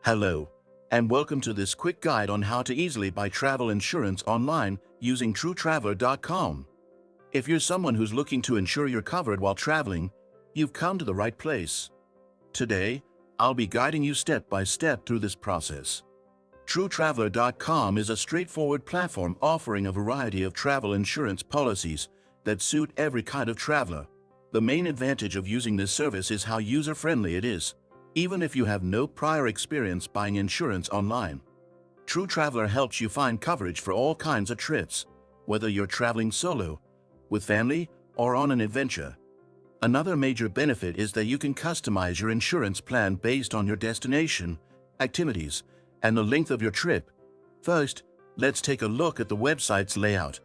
Hello, and welcome to this quick guide on how to easily buy travel insurance online using TrueTraveller.com. If you're someone who's looking to ensure you're covered while traveling, you've come to the right place. Today, I'll be guiding you step by step through this process. TrueTraveller.com is a straightforward platform offering a variety of travel insurance policies that suit every kind of traveler. The main advantage of using this service is how user-friendly it is, even if you have no prior experience buying insurance online. TrueTraveller helps you find coverage for all kinds of trips, whether you're traveling solo, with family, or on an adventure. Another major benefit is that you can customize your insurance plan based on your destination, activities, and the length of your trip. First, let's take a look at the website's layout.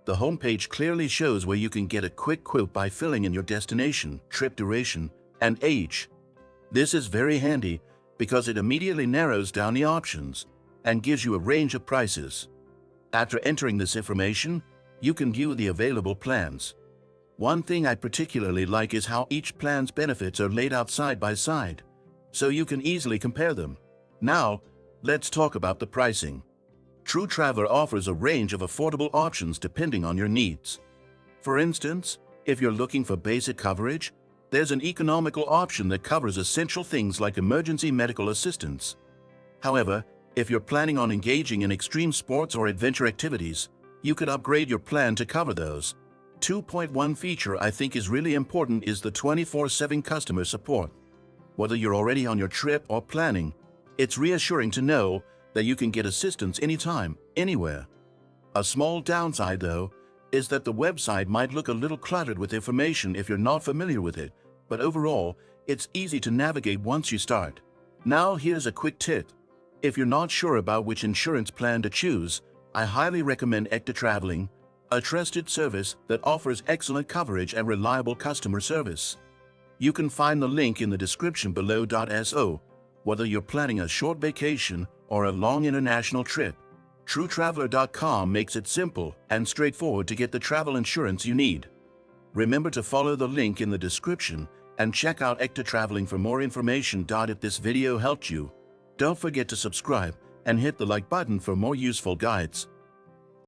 The homepage clearly shows where you can get a quick quote by filling in your destination, trip duration, and age. This is very handy because it immediately narrows down the options and gives you a range of prices. After entering this information, you can view the available plans. One thing I particularly like is how each plan's benefits are laid out side by side, so you can easily compare them. Now, let's talk about the pricing. TrueTraveller offers a range of affordable options depending on your needs. For instance, if you're looking for basic coverage, there's an economical option that covers essential things like emergency medical assistance. However, if you're planning on engaging in extreme sports or adventure activities, you could upgrade your plan to cover those. 2.1 feature I think is really important is the 24/7 customer support. Whether you're already on your trip or planning, it's reassuring to know that you can get assistance anytime, anywhere. A small downside, though, is that the website might look a little cluttered with information if you're not familiar with it, but overall, it's easy to navigate once you start. Now here's a quick tip. If you're not sure about which insurance plan to choose, I highly recommend TrueTraveller, a trusted service that offers excellent coverage and reliable customer service. You can find the link in the description below. So, whether you're planning a short vacation or a long international trip, TrueTraveller.com makes it simple and straightforward to get the travel insurance you need. Remember to follow the link in the description and check out TrueTraveller for more information. If this video helped you, don't forget to subscribe and hit the like button for more useful guides.